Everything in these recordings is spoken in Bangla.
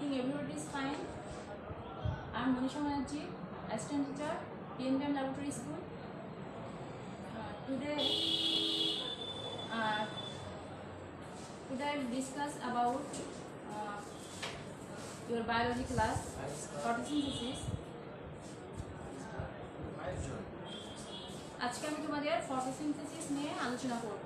hoping everybody is fine. I am Monisha Banerjee, assistant teacher, PNM Laboratory School. Today I will discuss about your biology class, photosynthesis. আজকে আমি তোমাদের ফটোসিনথেসিস নিয়ে আলোচনা করব।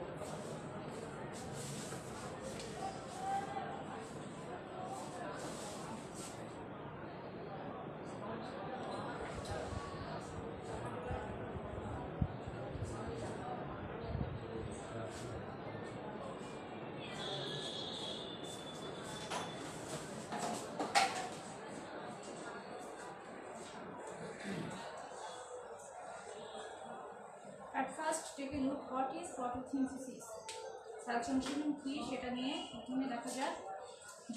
At first, take a look what is photosynthesis. সালোকসংশ্লেষণ কি সেটা নিয়ে প্রথমে দেখা যাক।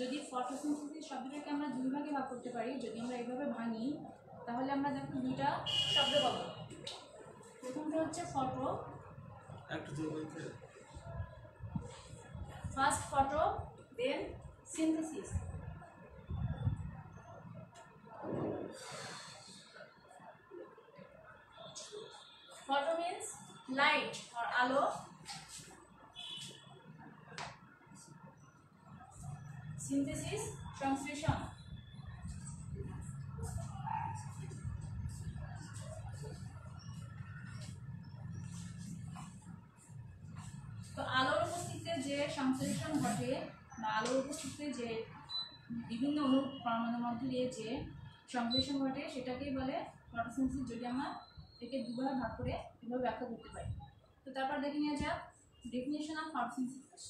যদি ফটোসিনথেসিস শব্দটাকে আমরা দুই ভাগে ভাগ করতে পারি, যদি আমরা এইভাবে ভাঙি তাহলে আমরা দেখো দুইটা শব্দ পাবো। প্রথমটা হচ্ছে photo, first photo, then synthesis. Photo means light or alo. Synthesis, সংশ্লেষণ। তো আলোর উপস্থিতিতে যে সংশ্লেষণ ঘটে বা আলোর উপস্থিতিতে যে বিভিন্ন অণু পরমাণুর মধ্যে দিয়ে যে সংশ্লেষণ ঘটে সেটাকেই বলে ফটোসিনথেসিস। যদি আমরা একে দুভাবে ভাগ করে এভাবে ব্যাখ্যা করতে পারি। তো তারপর দেখে নেওয়া যাক ডেফিনিশন অফ ফটোসিনথেসিস।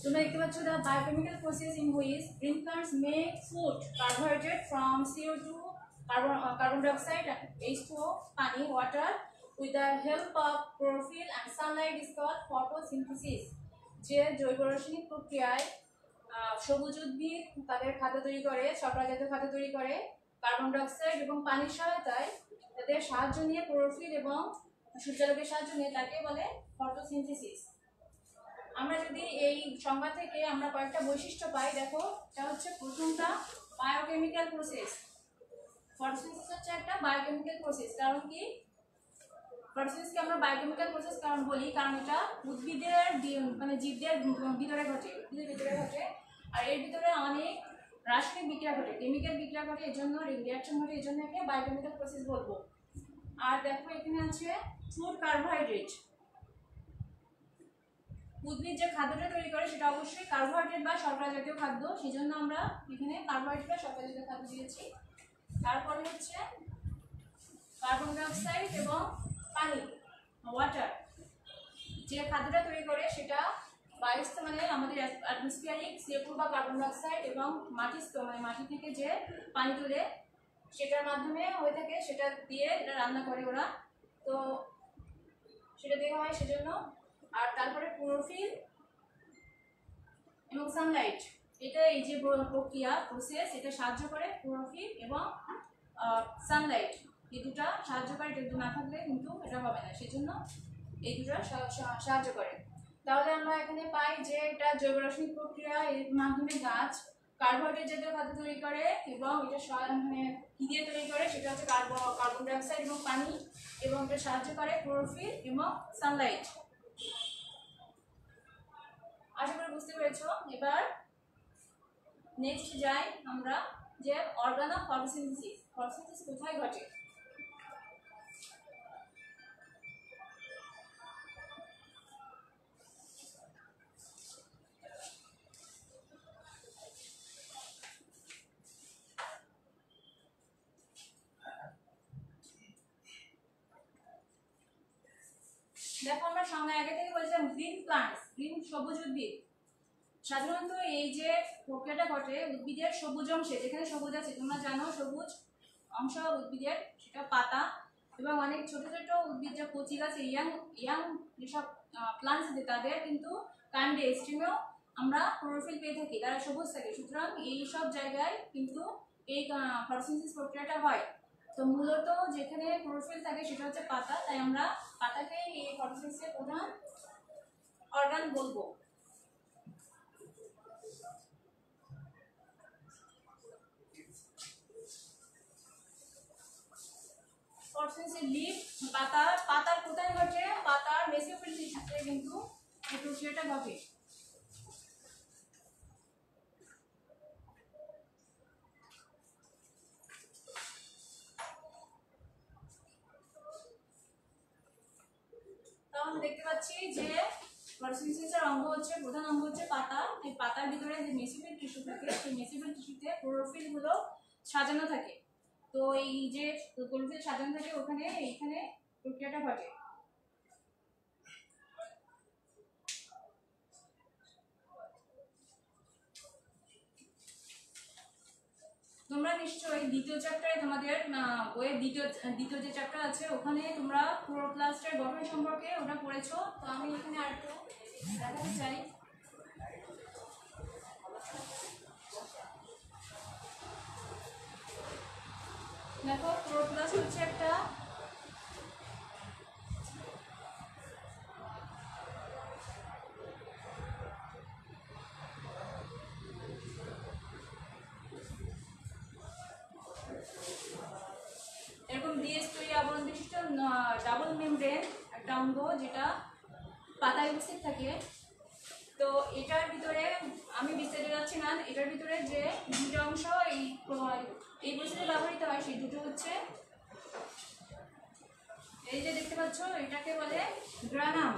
তোমরা দেখতে পাচ্ছ the biochemical process in which green plants make food carbohydrate from CO2, carbon dioxide and H2O, পানি, water with the help of chlorophyll and sunlight is called photosynthesis. যে জৈব রাসায়নিক প্রক্রিয়ায় সবুজ উদ্ভিদ তাদের খাদ্য তৈরি করে, শর্করা জাতীয় খাদ্য তৈরি করে কার্বন ডাইঅক্সাইড এবং পানির সহায়তায়, তাদের সাহায্য নিয়ে ক্লোরোফিল এবং সূর্যালোকের সাহায্য নিয়ে তাকে বলে ফটোসিনথেসিস। আমরা যদি এই সংজ্ঞা থেকে আমরা কয়েকটা বৈশিষ্ট্য পাই, দেখো এটা হচ্ছে প্রথমটা বায়োকেমিক্যাল প্রসেস। ফটোসিনথেসিস হচ্ছে একটা বায়োকেমিক্যাল প্রসেস। কারণ কি ফটোসিনথেসিসকে আমরা বায়োকেমিক্যাল প্রসেস কারণ বলি, কারণ এটা উদ্ভিদের মানে জীবদের ভিতরে ঘটে, উদ্ভিদের ভিতরে ঘটে। আর এর ভিতরে অনেক রাসায়নিক বিক্রিয়া ঘটে, কেমিক্যাল বিক্রিয়া ঘটে, এই জন্য রিঅ্যাকশন ঘটে, এই জন্য একে বায়োকেমিক্যাল প্রসেস বলবো। আর দেখো এখানে আছে ফুড কার্বোহাইড্রেট। উদ্ভিদ যে খাদ্যটা তৈরি করে সেটা অবশ্যই কার্বোহাইড্রেট বা শর্করা জাতীয় খাদ্য, সেই জন্য আমরা এখানে কার্বোহাইড্রেট বা শর্করা জাতীয় খাদ্য দিয়েছি। তারপরে হচ্ছে কার্বন ডাইঅক্সাইড এবং পানি, ওয়াটার। যে খাদ্যটা তৈরি করে সেটা বায়ুস্থ মানে আমাদের অ্যাটমসফিয়ারিক CO2 বা কার্বন ডাইঅক্সাইড এবং মাটিস্থ মানে মাটি থেকে যে পানি তুলে সেটার মাধ্যমে হয়ে থাকে, সেটা দিয়ে এটা রান্না করে ওরা। তো সেজন্য। আর তারপরে ক্লোরোফিল এবং সানলাইট, এটা এই যে প্রক্রিয়া প্রসেস, এটা সাহায্য করে ক্লোরোফিল এবং সানলাইট, এই দুটা সাহায্য করে। এটা না থাকলে কিন্তু এটা হবে না, সেজন্য এই দুটা সাহায্য করে। তাহলে আমরা এখানে পাই যে এটা জৈব রাসায়নিক প্রক্রিয়া, এর মাধ্যমে গাছ কার্বোহাইড্রেট জাতীয় খাদ্য তৈরি করে এবং এটা মানে কি দিয়ে তৈরি করে, সেটা হচ্ছে কার্বন ডাইঅক্সাইড এবং পানি, এবং এটা সাহায্য করে ক্লোরোফিল এবং সানলাইট। আশা করি বুঝতে পেরেছো। এবার নেক্সট যাই আমরা, যে অর্গান অফ ফটোসিনথেসিস। ফটোসিনথেসিস কোথায় ঘটে? দেখো আমরা সংজ্ঞা আগে থেকে বলেছিলাম, গ্রিন প্লান্টস, গ্রিন সবুজ উদ্ভিদ। সাধারণত এই যে প্রক্রিয়াটা ঘটে উদ্ভিদের সবুজ অংশে, যেখানে সবুজ আছে তোমরা জানো, সবুজ অংশ উদ্ভিদের সেটা পাতা, এবং অনেক ছোট ছোট উদ্ভিদ যা কচি গাছ, ইয়াং ইয়াং যেসব প্লান্টস আছে তাদের কিন্তু কাণ্ডে স্টেমেও আমরা ক্লোরোফিল পেয়ে থাকি, তারা সবুজ থাকে। সুতরাং এই সব জায়গায় কিন্তু এই ফটোসিনথেসিস প্রক্রিয়াটা হয়। তো মূলত যেখানে ক্লোরোফিল থাকে সেটা হচ্ছে পাতা, তাই আমরা পাতাকে এই ফটোসিনথেসিসের প্রধান অর্গান বলবো। ফটোসিনথেসিস লিভ, পাতার কোথায় ঘটে? পাতার মেসোফিল টিস্যুতে কিন্তু এই প্রক্রিয়াটা ঘটে। আমরা দেখতে পাচ্ছি যে ফটোসিনথেসিসের অঙ্গ হচ্ছে, প্রধান অঙ্গ হচ্ছে পাতা। এই পাতার ভিতরে যে মেসোফিল টিস্যু থাকে, সেই মেসোফিল টিস্যুতে ক্লোরোফিল গুলো সাজানো থাকে। তো এই যে ক্লোরোফিল সাজানো থাকে ওখানে, এইখানে প্রক্রিয়াটা ঘটে। তোমরা নিশ্চয়ই দ্বিতীয় চ্যাপ্টারে, তোমাদের বইয়ের দ্বিতীয় যে চ্যাপ্টার আছে ওখানে তোমরা ক্লোরোপ্লাস্টের গঠন সম্পর্কে ওটা পড়েছো। তো আমি এখানে আর একটু দেখাতে চাই। দেখো ক্লোরোপ্লাস্ট হচ্ছে একটা এরকম দ্বিস্তরী আবরণ বিশিষ্ট ডাবল মেমব্রেন একটা অঙ্গ, যেটা পাতায় উপস্থিত থাকে। তো এটার ভিতরে আমি বিস্তারিত যাচ্ছি না, এটার ভিতরে যে দুটো অংশ এই প্রসেসে ব্যবহৃত হয় সেই দুটো হচ্ছে, এই যে দেখতে পাচ্ছ এটাকে বলে গ্রানাম।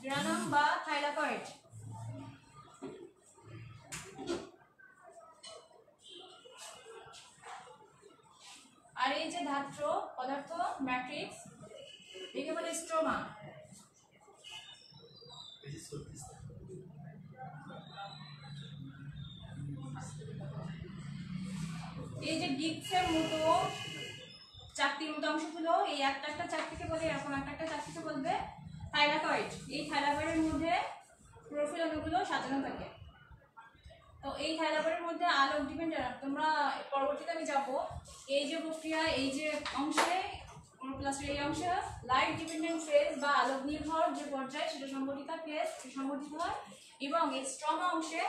গ্রানাম বা থাইলাকয়েড। আর এই যে ধাত্র পদার্থ ম্যাট্রিক্স, একে বলে স্ট্রোমা। এই যে ডিস্কের মতো চাকতির মতো অংশগুলো, এই একটা একটা চাকতিকে বলে, এরকম একটা একটা চাকতিকে বলবে থাইলাকয়েড। এই থাইলাকয়েডের মধ্যে ক্লোরোফিল অণুগুলো সাজানো থাকে। তো এই থাইলাকয়েডের মধ্যে আলোক ডিপেন্ডেন্ট, তোমরা পরবর্তীতে আমি যাব, এই যে প্রক্রিয়া, এই যে অংশে ক্লোরোপ্লাস্টের এই অংশে লাইট ডিপেন্ডেন্ট ফেজ বা আলোক নির্ভর যে পর্যায় সেটা সংগঠিত হয়, এবং এই স্ট্রমা অংশে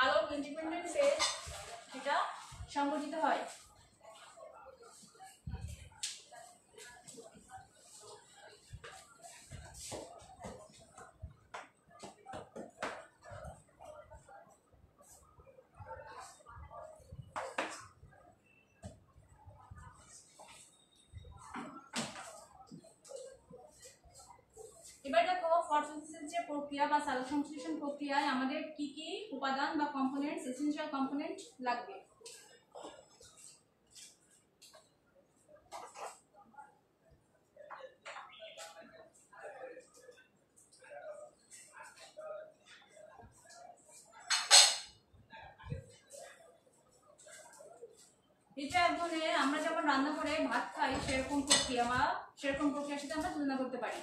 আলোক ইন্ডিপেন্ডেন্ট ফেজ সেটা সংগঠিত হয়। এবার দেখো ফটোসিনথেসিস যে প্রক্রিয়া বা সালোকসংশ্লেষণ প্রক্রিয়ায় আমাদের কি কি উপাদান বা কম্পোনেন্টস, এসেনশিয়াল কম্পোনেন্ট লাগবে। এটা এক ধরনের আমরা যখন রান্না করে ভাত খাই সেরকম প্রক্রিয়া সেটার সাথে আমরা তুলনা করতে পারি।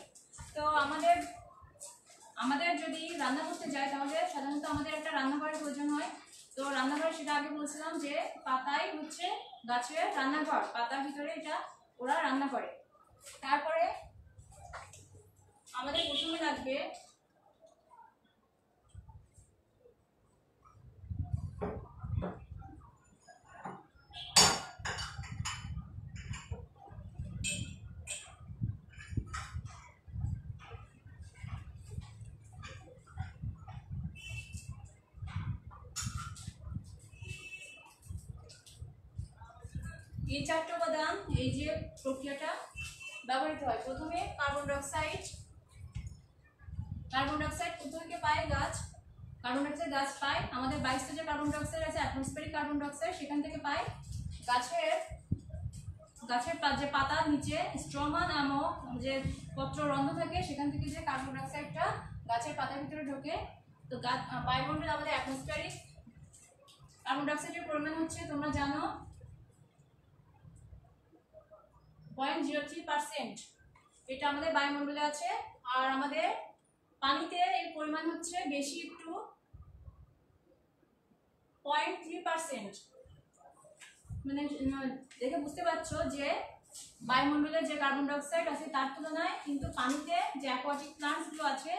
তো আমাদের যদি রান্না করতে যাই তাহলে সাধারণত আমাদের একটা রান্নাঘরের প্রয়োজন হয়। তো রান্নাঘর সেটা আগে বলছিলাম যে পাতাই হচ্ছে গাছের রান্নাঘর, পাতার ভিতরে এটা ওরা রান্না করে। তারপরে আমাদের প্রথমে লাগবে এই চারটি উপাদান, এই যে প্রক্রিয়াটা ব্যবহৃত হয়। প্রথমে কার্বন ডাইঅক্সাইড প্রথমে পায় গাছ, কার্বন ডাইঅক্সাইড গাছ পায়। আমাদের 22টা যে কার্বন ডাইঅক্সাইড আছে অ্যাটমসফিয়ারিক কার্বন ডাইঅক্সাইড, সেখান থেকে পায় গাছের যে পাতার নিচে স্ট্রমা নামক যে পত্র রন্ধ্র থাকে, সেখান থেকে যে কার্বন ডাইঅক্সাইডটা গাছের পাতার ভিতরে ঢোকে। তো বায়ুমণ্ডলে আমাদের অ্যাটমসফিয়ারিক কার্বন ডাইঅক্সাইডের পরিমাণ হচ্ছে তোমরা জানো 0.03%, এটা আমাদের বায়ুমণ্ডলে আছে। আর আমাদের পানিতে এর পরিমাণ হচ্ছে বেশি একটু, 0.3%। মানে দেখে বুঝতে পারছো যে বায়ুমণ্ডলে যে কার্বন ডাইঅক্সাইড আছে তার তুলনায় কিন্তু পানিতে যে অ্যাকোয়াটিক প্লান্টসগুলো আছে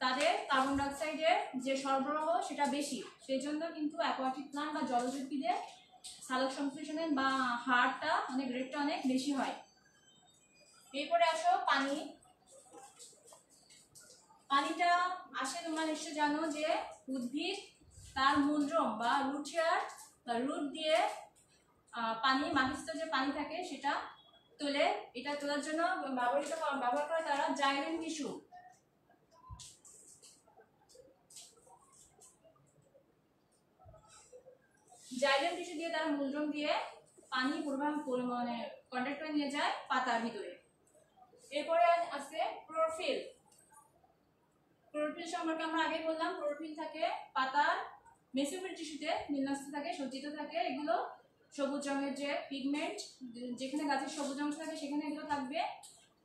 তাদের কার্বন ডাইঅক্সাইডের যে সরবরাহ সেটা বেশি। সেই জন্য কিন্তু অ্যাকোয়াটিক প্লান্ট বা জলজ উদ্ভিদের সালোক সংশ্লেষণের বা হারটা রেটটা অনেক বেশি হয়। এরপরে আসো পানিটা আসে, তোমরা নিশ্চয় জানো যে উদ্ভিদ তার মূলদ্রম বা রুট দিয়ে পানি, মাটিস্থ যে পানি থাকে সেটা তোলে। এটা তোলার জন্য ব্যবহার করে তারা জাইলেম টিস্যু। জাইলেম টিস্যু দিয়ে তারা মূলদ্রম দিয়ে পানি মানে কন্ট্যাক্ট করে নিয়ে যায় পাতার ভিতরে। এরপরে আছে ক্লোরোফিল। ক্লোরোফিল সম্পর্কে আমরা আগে বললাম, ক্লোরোফিল থাকে পাতার মেসোফিল টিস্যুতে বিন্যস্ত থাকে, সজ্জিত থাকে। এগুলো সবুজ রঙের যে পিগমেন্ট, যেখানে গাছের সবুজ অংশ থাকে সেখানে এগুলো থাকবে।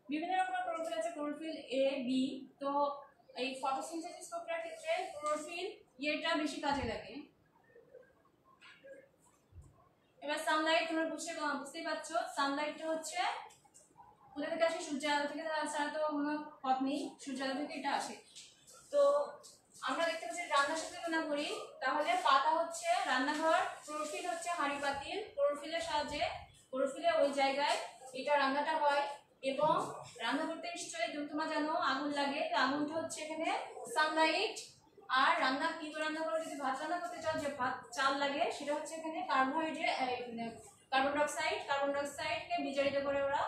বিভিন্ন রকমের ক্লোরোফিল আছে, ক্লোরোফিল এ, বি। তো এই ফটোসিনথেসিস প্রক্রিয়ার ক্ষেত্রে ক্লোরোফিল এটা বেশি কাজে লাগে। এবার সানলাইট, তোমরা বুঝতেই পারছো সানলাইটটা হচ্ছে কোথা থেকে আসে, সূর্যের আলো থেকে ছাড়া তো কোনো পথ নেই, সূর্যের আলো থেকে এটা আসে। তো আমরা দেখতে পাচ্ছি রান্নার সাথে তুলনা করি তাহলে পাতা হচ্ছে রান্নাঘর, ক্লোরোফিল হচ্ছে হাঁড়ি পাতিল। ক্লোরোফিলের সাহায্যে ক্লোরোফিলের ওই জায়গায় এটা রান্নাটা হয়। এবং রান্না করতে নিশ্চয়ই তোমরা জানো আগুন লাগে, আগুনটা হচ্ছে এখানে সানলাইট। আর কি রান্না করো, যদি ভাত রান্না করতে চাও যে ভাত চাল লাগে, সেটা হচ্ছে এখানে কার্বন ডাইঅক্সাইডকে বিজারিত করে ওরা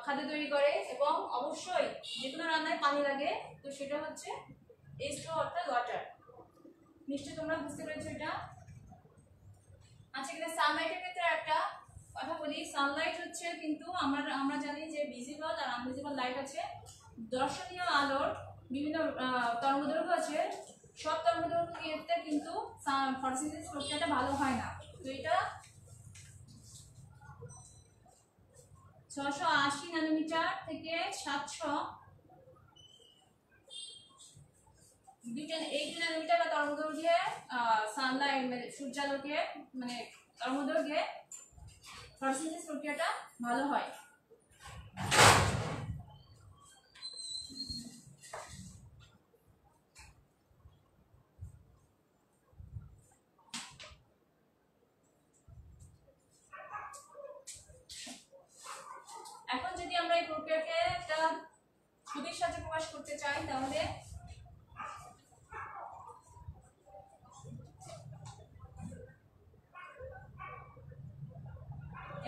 খাদ্য তৈরি করে। এবং অবশ্যই যে কোনো রান্নায় পানি লাগে, তো সেটা হচ্ছে H2 অর্থাৎ ওয়াটার। নিশ্চয়ই তোমরা বুঝতে পেরেছো এটা। আচ্ছা, এখানে সানলাইটের ক্ষেত্রে একটা কথা বলি। সানলাইট হচ্ছে কিন্তু আমরা জানি যে ভিজিবল আর আনভিজিবল লাইট আছে। দর্শনীয় আলোর বিভিন্ন তরঙ্গদৈর্ঘ্য আছে, সব তরঙ্গদৈর্ঘ্যতে কিন্তু ফটোসিনথেসিস প্রক্রিয়াটা ভালো হয় না। তো এটা 680 ন্যানোমিটার থেকে 780 ন্যানোমিটার বা তরঙ্গদৈর্ঘ্যে সানলাইট সূর্যালোকে তরঙ্গদৈর্ঘ্যে ফটোসিনথেসিস প্রক্রিয়াটা ভালো হয়। এখন যদি আমরা এই প্রক্রিয়াকে একটা ছবির সাহায্যে প্রকাশ করতে চাই তাহলে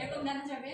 এরকম দেখা যাবে।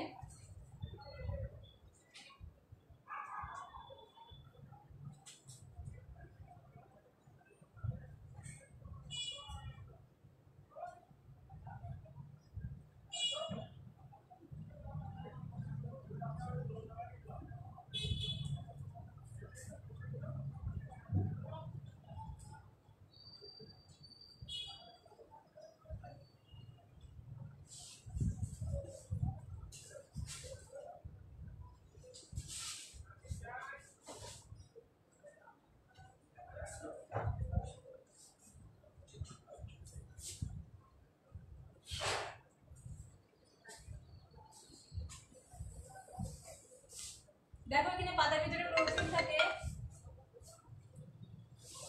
দেখো এখানে পাতার ভিতরে ক্লোরোফিল থাকে।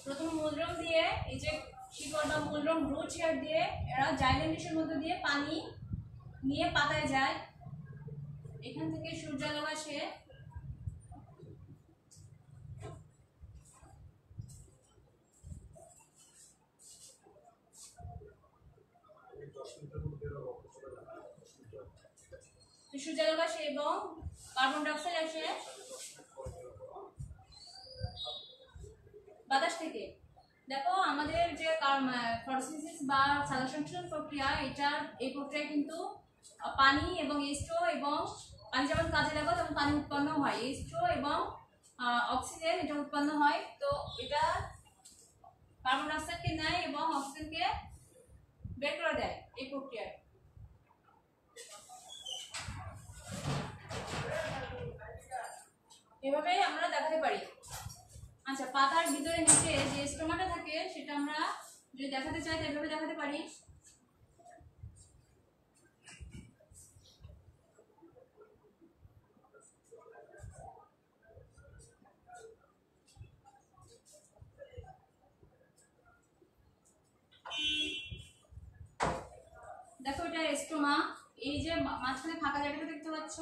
প্রথমে মূলরম দিয়ে এই যে শিকড় বা মূলরম রুট হেয়ার দিয়ে এরা জাইলেম ডিশের মধ্যে দিয়ে পানি নিয়ে পাতায় যায়। এখান থেকে সূর্যালোক আসে, সূর্যালোক আসে এবং কার্বন ডাইঅক্সাইড আসে বাতাস থেকে। দেখো আমাদের যে ফটোসিনথেসিস বা সালোকসংশ্লেষণ প্রক্রিয়া, এই প্রক্রিয়া কিন্তু পানি এবং H2O এবং পানি যেমন কাজে লাগাও তখন পানি উৎপন্ন হয়, H2O এবং অক্সিজেন এটা উৎপন্ন হয়। তো এটা কার্বন ডাইঅক্সাইডকে নেয় এবং অক্সিজেনকে বের করে দেয় এই প্রক্রিয়ায়। এভাবে আমরা দেখাতে পারি। আচ্ছা, পাতার ভিতরে নিচে যে স্টোমাটা থাকে সেটা আমরা যদি দেখাতে চাই এভাবে দেখাতে পারি। দেখো এটা স্টোমা, এই যে মাঝখানে ফাঁকা জায়গাটা দেখতে পাচ্ছ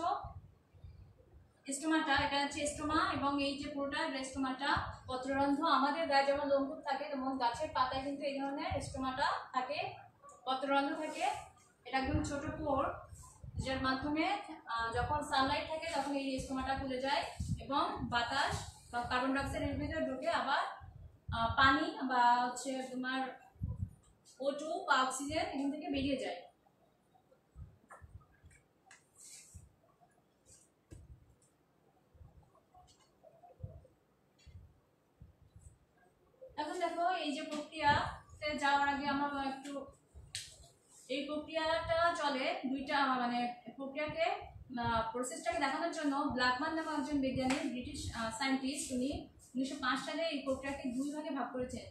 স্টোমাটা, এটা হচ্ছে স্টোমা এবং এই যে পুরোটা স্টোমাটা পত্ররন্ধ্র। আমাদের গায়ে যেমন লোমকূপ থাকে তেমন গাছের পাতায় কিন্তু এই ধরনের স্টোমাটা থাকে, পত্ররন্ধ্র থাকে। এটা একদম ছোট পোর যার মাধ্যমে যখন সানলাইট থাকে তখন এই স্টোমাটা খুলে যায় এবং বাতাস বা কার্বন ডাইঅক্সাইড এর ভিতরে ঢুকে আবার পানি বা হচ্ছে তোমার O2 বা অক্সিজেন এখান থেকে বেরিয়ে যায়। এখন দেখো এই যে প্রক্রিয়াতে যাওয়ার আগে আমরা একটু এই প্রক্রিয়াটা চলে দুইটা, মানে প্রক্রিয়াকে প্রসেসটাকে দেখানোর জন্য ব্ল্যাকম্যান নামক একজন বিজ্ঞানী, ব্রিটিশ সায়েন্টিস্ট, উনি 1905 সালে এই প্রক্রিয়াকে দুই ভাগে ভাগ করেছেন।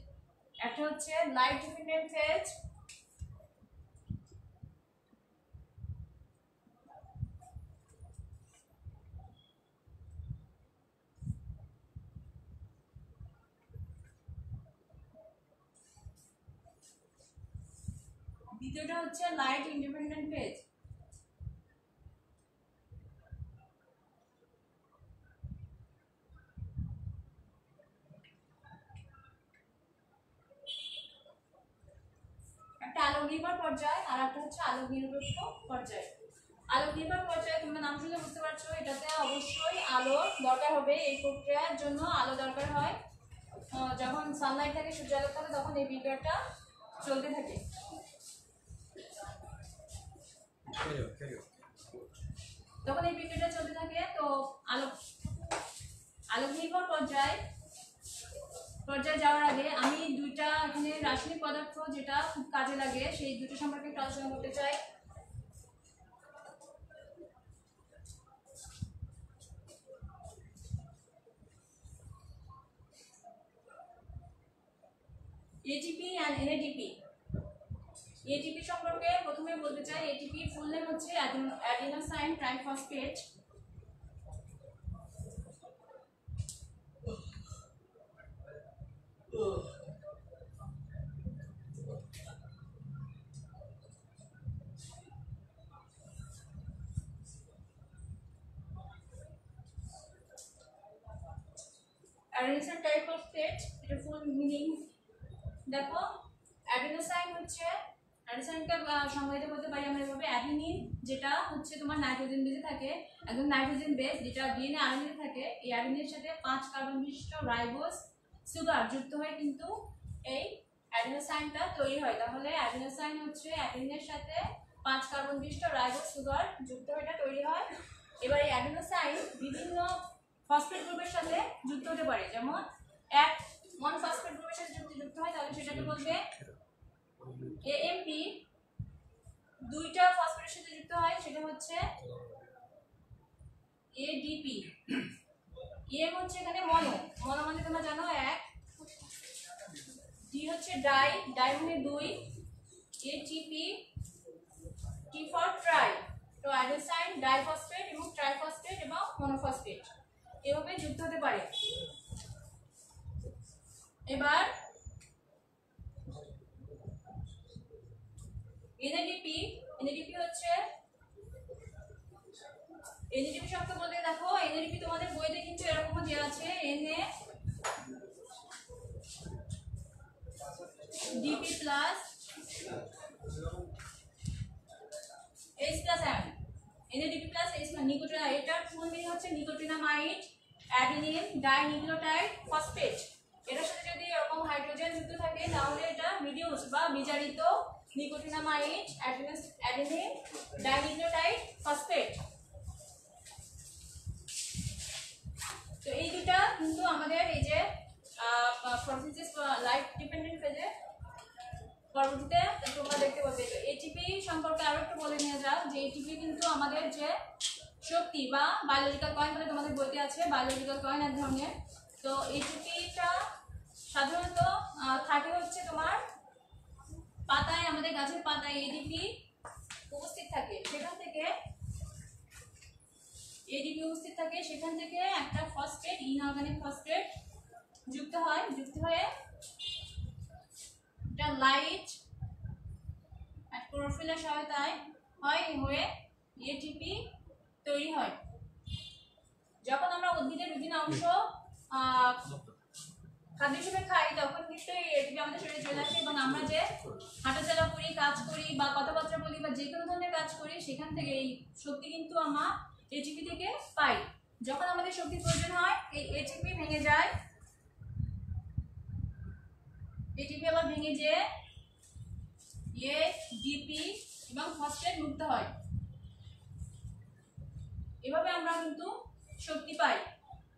একটা হচ্ছে লাইট ডিপেন্ডেন্ট ফেজ, দ্বিতীয়টা হচ্ছে লাইট ইন্ডিপেন্ডেন্ট ফেজ। একটা আলোক নির্ভর পর্যায় আর একটা হচ্ছে আলোক নিরপেক্ষ পর্যায়। আলোক নির্ভর পর্যায়ে তোমরা নাম শুনে বুঝতে পারছো এটাতে অবশ্যই আলো দরকার হবে। এই প্রক্রিয়ার জন্য আলো দরকার হয়। যখন সানলাইট থাকে, সূর্যালোক থাকে, তখন এই বিক্রিয়াটা চলতে থাকে। তখন এই বিক্রিয়াটা চলতে থাকে। তো আলোক নির্ভর পর্যায়ে যাওয়ার আগে আমি দুইটা এখানে রাসায়নিক পদার্থ যেটা খুব কাজে লাগে সেই দুটো সম্পর্কে একটু আলোচনা করতে চাই। ATP and NADP. এটিপি সম্পর্কে প্রথমে বলতে চাই, এটিপি ফুল নেম হচ্ছে অ্যাডিনোসাইন ট্রাইফসফেট। অ্যাডিনোসাইন ট্রাইফসফেট এটা ফুল মিনিং দেখো। অ্যাডিনোসাইন হচ্ছে, অ্যাডিনোসাইনকে সংজ্ঞায়িত করতে পারি আমরা এভাবে, অ্যাডিনিন যেটা হচ্ছে তোমার নাইট্রোজেন বেসে থাকে, একদম নাইট্রোজেন বেস যেটা ডিএনএ আরএনএ থাকে, এই অ্যাডিনিনের সাথে 5 কার্বন বিশিষ্ট রাইবোজ সুগার যুক্ত হয়ে কিন্তু এই অ্যাডিনোসাইনটা তৈরি হয়। তাহলে অ্যাডিনোসাইন হচ্ছে অ্যাডিনিনের সাথে 5 কার্বন বিশিষ্ট রাইবোজ সুগার যুক্ত হয়ে এটা তৈরি হয়। এবার এই অ্যাডিনোসাইন বিভিন্ন ফসফেট গ্রুপের সাথে যুক্ত হতে পারে, যেমন ওয়ান ফসফেট গ্রুপের সাথে যুক্ত হয় তাহলে সেটাকে বলবে এএমপি। দুইটা ফসফেটের সাথে যুক্ত হয় সেটা হচ্ছে এডিপি। এম হচ্ছে এখানে মনো মানে তোমরা জানো এক, ডি হচ্ছে ডাই মানে 2, এটিপি টি ফর ট্রাই। তো অ্যাডিনোসাইন, ডাইফসফেট এবং ট্রাইফসফেট এবং মনোফসফেট এভাবে যুক্ত হতে পারে। এবার এনএডিপি হচ্ছে এনএডিপি শব্দ বলতে দেখো এনএডিপি তোমাদের বইতে কিন্তু এরকম দেওয়া আছে NADP plus H plus M NADP plus H নিকোটিনা এটার ফুল মিনিং হচ্ছে নিকোটিনামাইড অ্যাডিনিন ডাইনিউক্লিওটাইড ফসফেট। এটার সাথে যদি এরকম হাইড্রোজেন যুক্ত থাকে তাহলে এটা রিডিউস বা বিজারিত নিকোটিনামাইড অ্যাডিনিন ডাইনিউক্লিওটাইড ফসফেট। তো এই দুটা কিন্তু আমাদের এই যে প্রসেসেস লাইফ ডিপেন্ডেন্ট ফেজে পরবর্তীতে তোমরা দেখতে পাবে। তো এটিপি সম্পর্কে আরো একটু বলে নিয়ে যাও যে এটিপি কিন্তু আমাদের যে শক্তি বা বায়োলজিক্যাল কয়েন বলে তোমাদের বইতে আছে, বায়োলজিক্যাল কয়েন এক ধরনের। তো এটিপিটা সাধারণত থাকে হচ্ছে তোমার পাতায়, আমাদের গাছের পাতায় এটিপি উপস্থিত থাকে, সেখান থেকে এটিপি উপস্থিত থাকে, সেখান থেকে একটা ফসফেট ইনঅর্গানিক ফসফেট যুক্ত হয়ে এটা লাইট আর ক্লোরোফিলের সহায়তায় হয়ে এটিপি তৈরি হয়। যখন আমরা উদ্ভিদের বিভিন্ন অংশ খাদ্য হিসেবে খাই তখন কিন্তু এই এটিপি আমাদের শরীরে চলে আসে এবং আমরা যে হাঁটাচলা করি, কাজ করি বা কথাবার্তা বলি বা যে কোনো ধরনের কাজ করি সেখান থেকে এই শক্তি কিন্তু আমরা এটিপি থেকে পাই। যখন আমাদের শক্তির প্রয়োজন হয় এই এটিপি ভেঙে যায়, এটিপি আবার ভেঙে যে এডিপি এবং ফসফেট মুক্ত হয়। এভাবে আমরা কিন্তু শক্তি পাই।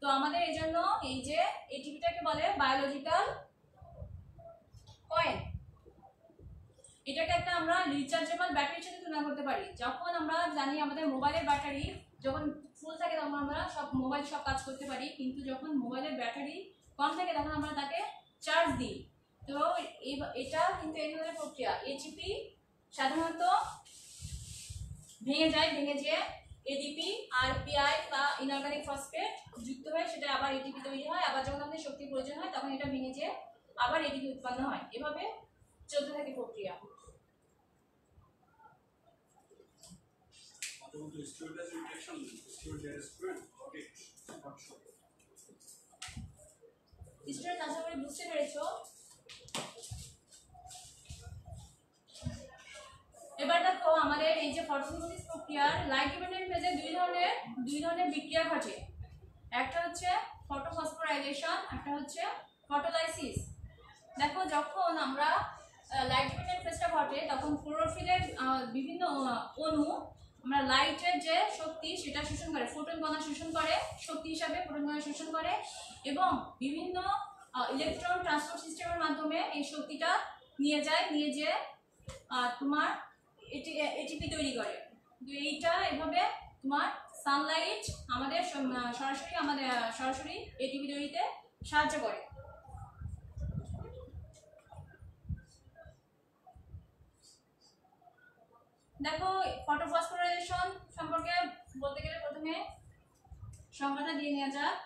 তো আমাদের এই জন্য এই যে এটিপিটাকে বলে বায়োলজিক্যাল কয়েন। এটাকে একটা আমরা রিচার্জেবল ব্যাটারির সাথে তুলনা করতে পারি। যখন আমরা জানি আমাদের মোবাইলের ব্যাটারি যখন ফুল থাকে তখন আমরা মোবাইল সব কাজ করতে পারি, কিন্তু যখন মোবাইলের ব্যাটারি কম থাকে তখন আমরা তাকে চার্জ দিই। তো এটা কিন্তু এই ধরনের প্রক্রিয়া। এটিপি সাধারণত ভেঙে যে এডিপি আর পিআই বা ইনঅর্গানিক ফসফেট যুক্ত হয়ে সেটা আবার এটিপি তৈরি হয়। আবার যখন আমাদের শক্তির প্রয়োজন হয় তখন এটা ভেঙে যে আবার এটিপি উৎপন্ন হয়। এভাবে চলতে থাকে প্রক্রিয়া। স্টুডেন্ট আশা করি বুঝতে পেরেছো। এবার দেখো আমাদের এই যে ফটোসিনথেসিস প্রক্রিয়ার লাইট ডিপেন্ডেন্ট ফেজে দুই ধরনের বিক্রিয়া ঘটে। একটা হচ্ছে ফটোফসফোরাইলেশন, একটা হচ্ছে ফটোলাইসিস। দেখো যখন আমরা লাইট ডিপেন্ডেন্ট ফেজটা ঘটে তখন ক্লোরোফিলের বিভিন্ন অণু আমরা লাইটের যে শক্তি সেটা শোষণ করে, ফোটন কণা শোষণ করে, শক্তি হিসাবে ফোটন কণা শোষণ করে এবং বিভিন্ন ইলেকট্রন ট্রান্সপোর্ট সিস্টেমের মাধ্যমে এই শক্তিটা নিয়ে যে তোমার এটিপি তৈরি করে। তো এইটা এভাবে তোমার সানলাইট আমাদের সরাসরি এটিপি তৈরিতে সাহায্য করে। দেখো ফটোফসফোরাইলেশন সম্পর্কে বলতে গেলে প্রথমে সংজ্ঞাটা দিয়ে নেওয়া যাক।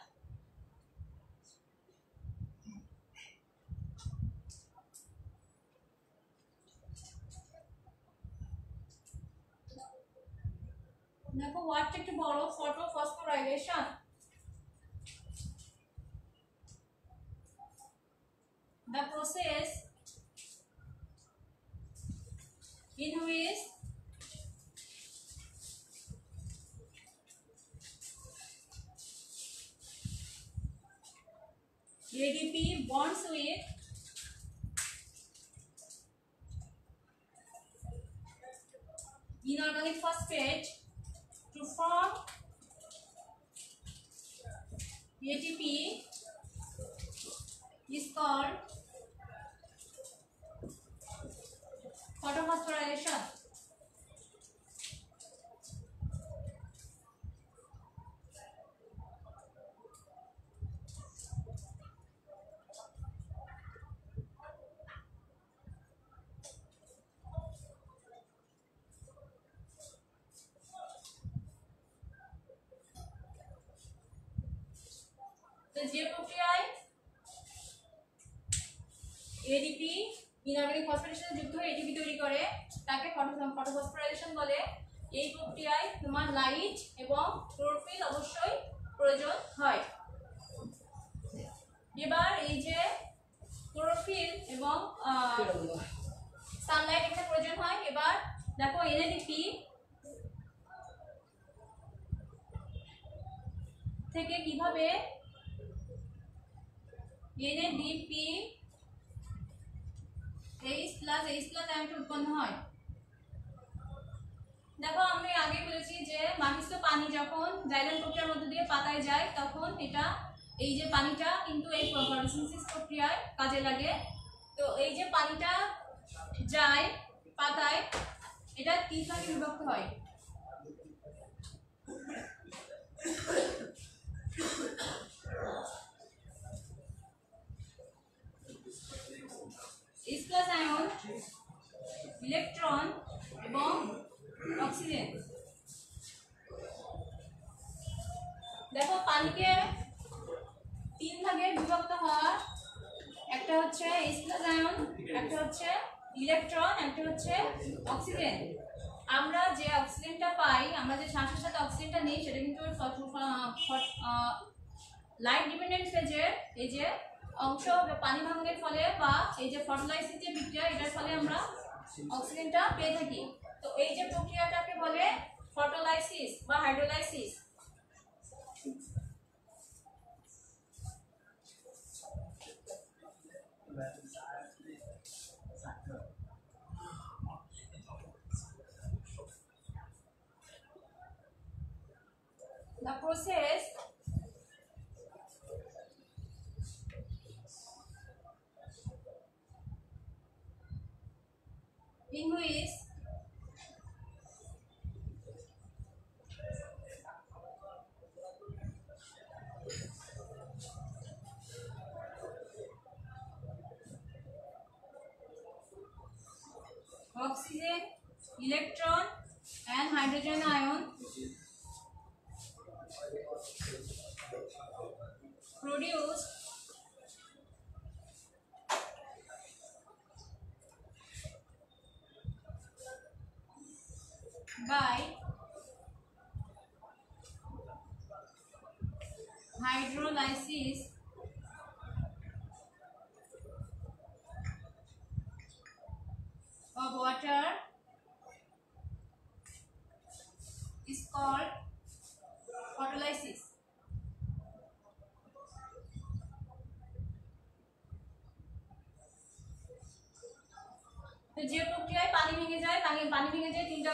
দেখো ওয়ার্ডটা একটু বড়, photophosphorylation. The process in which ADP bonds with inorganic phosphate to form ATP is called photophosphorylation. যে প্রক্রিয়ায় এডিপি ইনঅর্গানিক ফসফেটের সাথে যুক্ত হয়ে এটিপি তৈরি করে তাকে ফটোফসফোরাইলেশন বলে। এই প্রক্রিয়ায় তোমার লাইট এবং ক্লোরোফিল অবশ্যই প্রয়োজন হয়। এবার এই যে ক্লোরোফিল এবং সানলাইট এখানে প্রয়োজন হয়। এবার দেখো এনএডিপি থেকে কিভাবে এনএডিপি H+H+ আয়নটা উৎপন্ন হয়। দেখো আমি আগে বলেছি যে মাটিস্থ পানি যখন জাইলেম প্রক্রিয়ার মধ্যে দিয়ে পাতায় যায় তখন এটা এই যে পানিটা কিন্তু এই ফটোসিনথেসিস প্রক্রিয়ায় কাজে লাগে। তো এই যে পানিটা যায় পাতায় এটা 3 ভাগে বিভক্ত হয়। H+ আয়ন, ইলেকট্রন এবং অক্সিজেন। দেখো পানিকে 3 ভাগে বিভক্ত হওয়ার, একটা হচ্ছে H+ আয়ন, একটা হচ্ছে ইলেকট্রন, একটা হচ্ছে অক্সিজেন। আমরা যে অক্সিজেনটা পাই, আমরা যে শ্বাসের সাথে অক্সিজেনটা নিই সেটা কিন্তু লাইট ডিপেন্ডেন্ট ফেজের এই যে অংশ পানি ভাঙনের ফলে বা এই যে ফটোলাইসিস যে বিক্রিয়া এটার ফলে আমরা অক্সিজেনটা পেয়ে থাকি। তো এই যে প্রক্রিয়াটাকে বলে ফটোলাইসিস বা hydrolysis. The process in which oxygen, electron and hydrogen ion produced by hydrolysis of water is called photolysis. তো যে প্রক্রিয়ায় পানি ভেঙে যায়, পানি ভেঙে যায় 3টা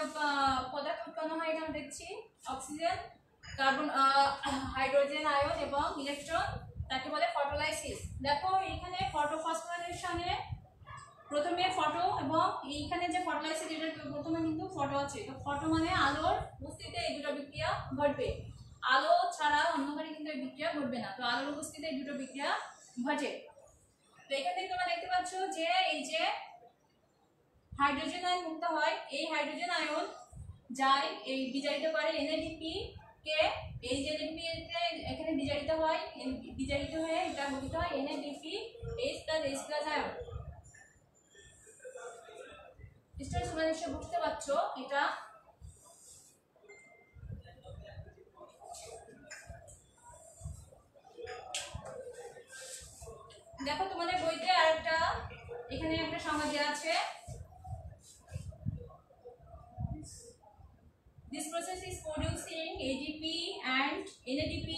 পদার্থ উৎপন্ন হয়। এখানে দেখছি অক্সিজেন, কার্বন, হাইড্রোজেন আয়ন এবং ইলেকট্রন, তাকে বলে ফটোলাইসিস। দেখো এখানে ফটোফসফোরাইলেশনে প্রথমে ফটো এবং এইখানে যে ফটোলাইসিস এটা প্রথমে কিন্তু ফটো আছে। তো ফটো মানে আলোর উপস্থিতিতে এই দুটো বিক্রিয়া ঘটবে। আলো ছাড়া অন্ধকারে কিন্তু এই বিক্রিয়া ঘটবে না। তো আলোর উপস্থিতিতে এই দুটো বিক্রিয়া ঘটে। তো এখান থেকে তোমরা দেখতে পাচ্ছ যে এই যে হাইড্রোজেন আয়ন মুক্ত হয়, এই হাইড্রোজেন আয়ন যায় এই বিজারিত করে এনএডিপি কে। এই যে এনএডিপি এখানে বিজারিত হয়, বিজারিত হয়ে এটা গঠিত হয় এনএডিপি H+H+ আয়ন। স্টুডেন্টস তোমরা নিশ্চয়ই বুঝতে পারছো এটা। দেখো তোমাদের বইতে আরেকটা এখানে একটা সংজ্ঞা দেওয়া আছে। This process is producing ADP and NADP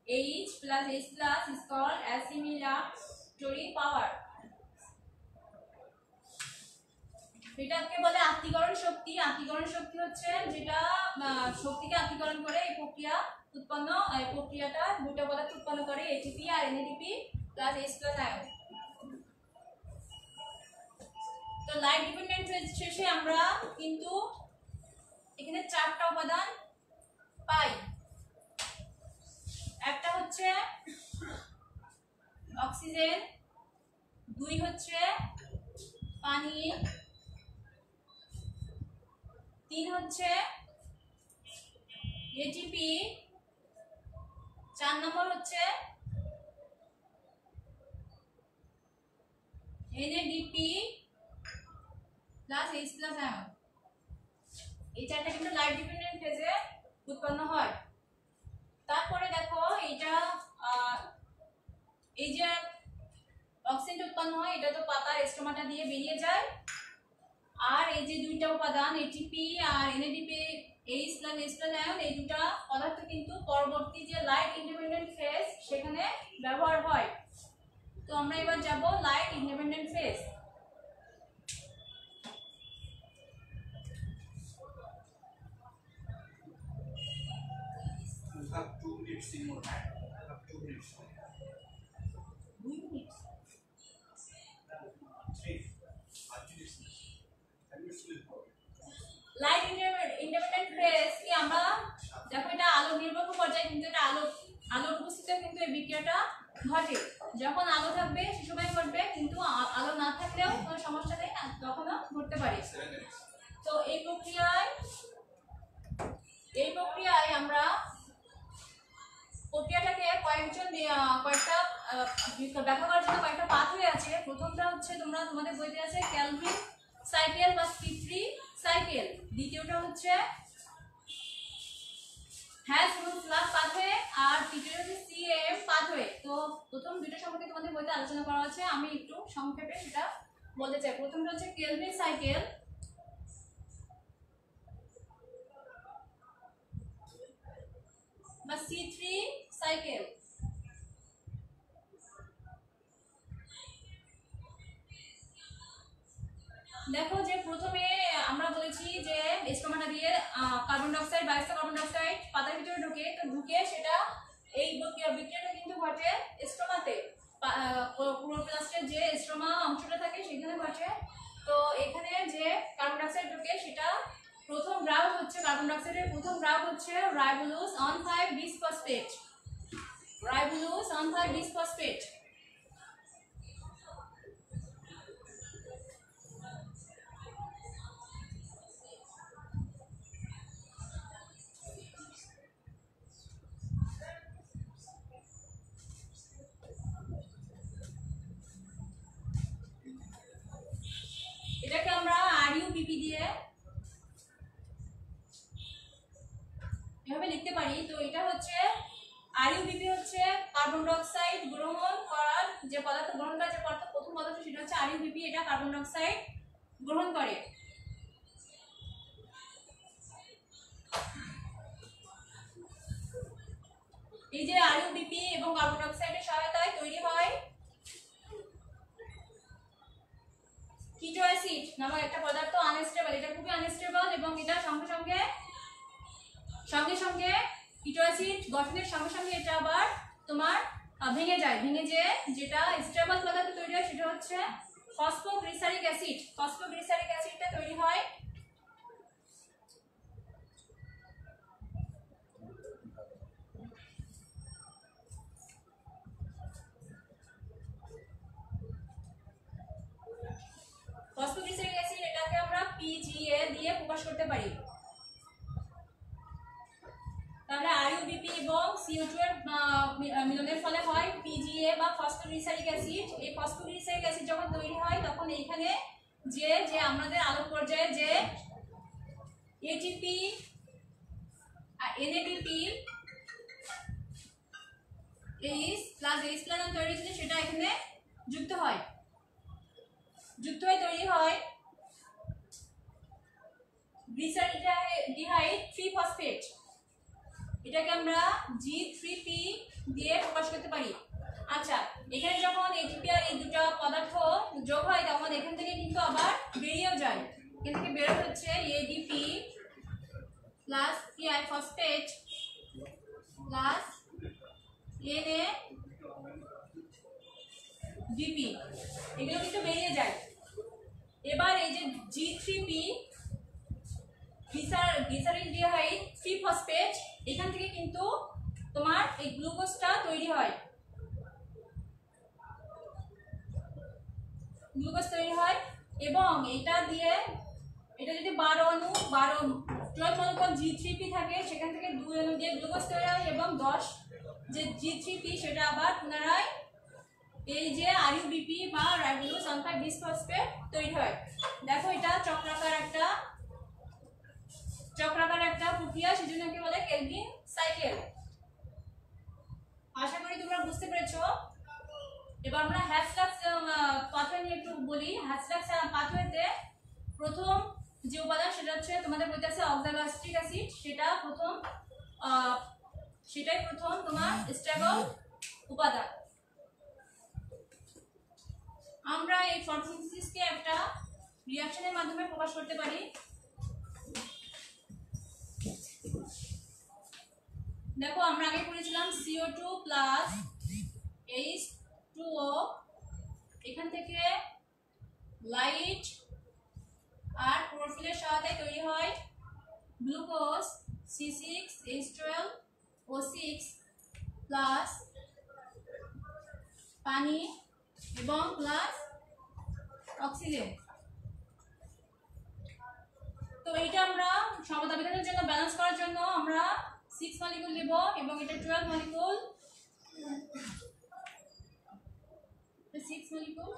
H+H+ is called assimilatory power. এটাকে বলে আত্তীকরণ শক্তি। আত্তীকরণ শক্তি হচ্ছে যেটা শক্তিকে আত্তীকরণ করে এই প্রক্রিয়া উৎপন্ন, এই প্রক্রিয়াটা দুটো পদার্থ উৎপন্ন করে ATP আর NADP +H+ আয়ন। তো লাইট ডিপেন্ডেন্ট ফেজ শেষে আমরা কিন্তু এখানে 4টা উপাদান পাই। একটা হচ্ছে অক্সিজেন, 2 হচ্ছে পানি, 3 হচ্ছে এটিপি, 4 নম্বর হচ্ছে NADP প্লাস H প্লাস আয়ন, এই চারটা কিন্তু লাইট ডিপেন্ডেন্ট ফেজে উৎপন্ন হয়। তারপরে দেখো এটা এই যে অক্সিজেন উৎপন্ন হয় এটা তো পাতার স্টোমাটা দিয়ে বেরিয়ে যায়, আর এই যে দুইটা উপাদান এটিপি আর NADP H plus H plus আয়ন এই দুটো পদার্থ কিন্তু পরবর্তী যে লাইট ইন্ডিপেন্ডেন্ট ফেজ সেখানে ব্যবহার হয়। তো আমরা এবার যাব light independent phase. have 2 minutes in more. I have 2 minutes. 2 minute 3. I will sleep. Light independent phase কি আমরা দেখো এটা আলো নির্বাপক পর্যায়ে কিন্তু এটা আলোর উপস্থিতিতে কিন্তু এই বিক্রিয়াটা ঘটে। যখন আলো থাকবে সে সময় ঘটবে, কিন্তু আলো না থাকলেও কোনো সমস্যা নেই, তখনও ঘটতে পারে। তো এই প্রক্রিয়ায় আমরা প্রক্রিয়াটাকে কয়েকটা ব্যাখ্যা করার জন্য কয়েকটা পাথওয়ে আছে। প্রথমটা হচ্ছে তোমাদের বইতে আছে ক্যালভিন সাইকেল বা C3 সাইকেল, দ্বিতীয়টা হচ্ছে হ্যাস-ব্রুন-ফ্লাক পাথওয়ে, আর তৃতীয়টা হচ্ছে CAM পাথওয়ে। তো প্রথম দুটো সম্পর্কে তোমাদের বইতে আলোচনা করা আছে, আমি একটু সংক্ষেপে সেটা বলতে চাই। প্রথমটা হচ্ছে কেলভিন সাইকেল বা C3 সাইকেল। দেখো যে প্রথমে আমরা বলেছি যে স্টোমাটা দিয়ে কার্বন ডাই অক্সাইড বা কার্বন ডাই অক্সাইড পাতার ভিতরে ঢুকে সেটা এই বিক্রিয়াটা কিন্তু ঘটে স্টোমাতে, ক্লোরোপ্লাস্টের যে স্টোমা অংশটা থাকে সেখানে ঘটে। তো এখানে যে কার্বন ডাই অক্সাইড ঢুকে সেটা প্রথম গ্রাফ হচ্ছে কার্বন ডাই অক্সাইডের প্রথম গ্রাফ হচ্ছে ribulose on 5 bisphosphate, ribulose on 5 bisphosphate. এটাকে আমরা RUBP দিয়ে এভাবে লিখতে পারি। তো এটা হচ্ছে RUBP হচ্ছে কার্বন ডাই অক্সাইড গ্রহণ করার যে পদার্থ গ্রহণ করার যে প্রথম পদার্থ সেটা হচ্ছে RUBP, এটা কার্বন ডাই অক্সাইড গ্রহণ করে। এই যে RUBP এবং কার্বন ডাই অক্সাইডের সহায়তায় তৈরি হয় কিটো অ্যাসিড নামক একটা পদার্থ, আনস্টেবল, এটা খুবই আনস্টেবল এবং এটা সঙ্গে সঙ্গে কিটো অ্যাসিড গঠনের সঙ্গে সঙ্গে এটা আবার তোমার ভেঙে যায়, যেটা স্টেবল পদার্থ তৈরি হয় সেটা হচ্ছে ফসফোগ্লিসারিক অ্যাসিড। ফসফোগ্লিসারিক অ্যাসিডটা তৈরি হয় ফসফোগ্লিসারিক অ্যাসিড, এটাকে আমরা PGA দিয়ে প্রকাশ করতে পারি। তাহলে RUBP এবং CO2 এর মিলনের ফলে হয় PGA বা ফসফোগ্লিসারিক অ্যাসিড। এই ফসফোগ্লিসারিক অ্যাসিড যখন তৈরি হয় তখন এইখানে যে আমাদের আলোক পর্যায়ে যে ATP আর NADP H প্লাস তৈরি হচ্ছে সেটা এখানে যুক্ত হয়ে তৈরি হয় গ্লিসারিডিহাইড 3 ফসফেট, এটাকে আমরা G3P দিয়ে প্রকাশ করতে পারি। আচ্ছা, এখানে যখন ATP আর এই দুটো পদার্থ যোগ হয় তখন এখান থেকে কিন্তু আবার বেরিয়েও যায়। এখান থেকে বের হচ্ছে ADP plus PI phosphate plus NADP, এগুলো কিন্তু বেরিয়ে যায়। এবার এই যে G3P গ্লিসারিডিহাইড 3 ফসফেট, এখান থেকে কিন্তু তোমার এই গ্লুকোজটা তৈরি হয়, এবং এটা যদি 12 অণু 12 মনোকল G3P থাকে সেখান থেকে 2 অণু দিয়ে গ্লুকোজ তৈরি হয় এবং 10 যে G3P সেটা আবার পুনরায় এই যে আরইউবিপি বা রাইবোসালফাইড বিসফসফেট তৈরি হয়। দেখো এটা চক্রাকার একটা প্রক্রিয়া, সেজন্য কি বলে কেলভিন সাইকেল। আশা করি তোমরা বুঝতে পেরেছো। এবার আমরা হ্যাশট্যাগস পাথওয়ে নিয়ে একটু বলি। হ্যাশট্যাগস পাথওয়েতে প্রথম যে উপাদান সেটা হচ্ছে তোমাদের বইতে আছে অক্সালোএসিটিক অ্যাসিড, সেটাই প্রথম তোমার স্টেবল উপাদান। আমরা এই ফটোসিনথেসিসকে একটা রিঅ্যাকশনের মাধ্যমে প্রকাশ করতে পারি। দেখো আমরা আগে পড়েছিলাম CO2 প্লাস H2O, এখান থেকে লাইট আর ক্লোরোফিলের সহায়তায় তৈরি হয় গ্লুকোজ C6H12O6 প্লাস পানি এবং প্লাস অক্সিজেন। তো এইটা আমরা সমতা বিধানের জন্য ব্যালেন্স করার জন্য আমরা 6 মলিকুল নেব এবং এটা 12 মলিকুল, 6 মলিকুল।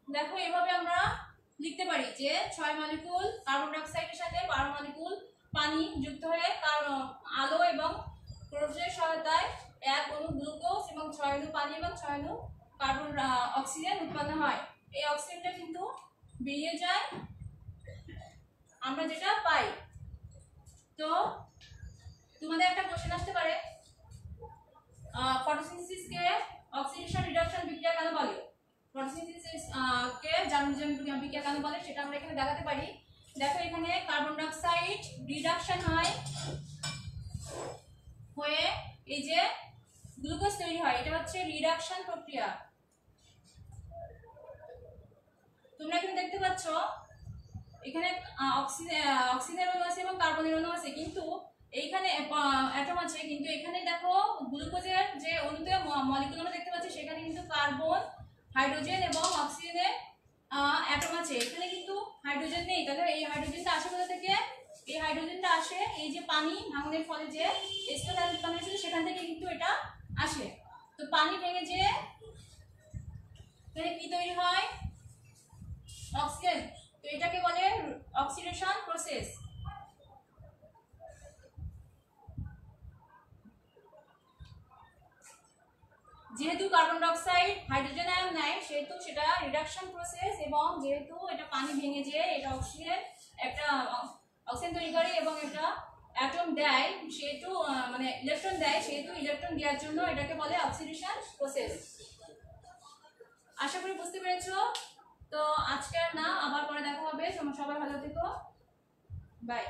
দেখো এভাবে আমরা লিখতে পারি যে 6 মলিকুল কার্বন ডাই অক্সাইডের সাথে 12 মলিকুল পানি যুক্ত হয়ে আলো এবং ক্লোরোফিলের সহায়তায় 1 অণু গ্লুকোজ এবং 6 অণু পানি এবং 6 অণু কার্বন অক্সিজেন উৎপন্ন হয়। এই অক্সিজেনটা কিন্তু বেরিয়ে যায়, আমরা যেটা পাই। তো তোমাদের একটা কোশ্চেন আসতে পারে, ফটোসিনথেসিসকে অক্সিডেশন রিডাকশন বিক্রিয়া কেন বলে? ফটোসিনথেসিস কে জার্মোজেন বিক্রিয়া কেন বলে সেটা আমরা এখানে দেখাতে পারি। দেখো এখানে কার্বন ডাই অক্সাইড রিডাকশন হয়ে এই যে গ্লুকোজ তৈরি হয়, এটা হচ্ছে রিডাকশন প্রক্রিয়া। তোমরা এখানে দেখতে পাচ্ছ এখানে অক্সিজেন অণু আছে এবং কার্বনের অণু আছে, কিন্তু এইখানে অ্যাটম আছে, কিন্তু এখানে দেখো গ্লুকোজের যে অণুতে মলিকুল আমরা দেখতে পাচ্ছি সেখানে কিন্তু কার্বন, হাইড্রোজেন এবং অক্সিজেনের অ্যাটম আছে, এখানে কিন্তু হাইড্রোজেন নেই। তাহলে এই হাইড্রোজেনটা আসে কোথা থেকে? এই হাইড্রোজেনটা আসে এই যে পানি ভাঙনের ফলে যে H2 উৎপন্ন হয়েছিল সেখান থেকে কিন্তু এটা আসে। তো পানি ভেঙে যে এখানে কি তৈরি হয়? অক্সিজেন। তো এটাকে বলে অক্সিডেশন প্রসেস। যেহেতু carbon die oxide hydrogen ion নেয় সেহেতু সেটা রিডাকশন প্রসেস, এবং যেহেতু এটা পানি ভেঙে যে এটা অক্সিজেন তৈরি করে এবং এটা অ্যাটম দেয় সেহেতু মানে ইলেকট্রন দেয়, সেহেতু ইলেকট্রন দেওয়ার জন্য এটাকে বলে অক্সিডেশন প্রসেস। আশা করি বুঝতে পেরেছো। তো আজকে আর না, আবার পরে দেখা হবে। সবাই ভালো থেকো, বাই।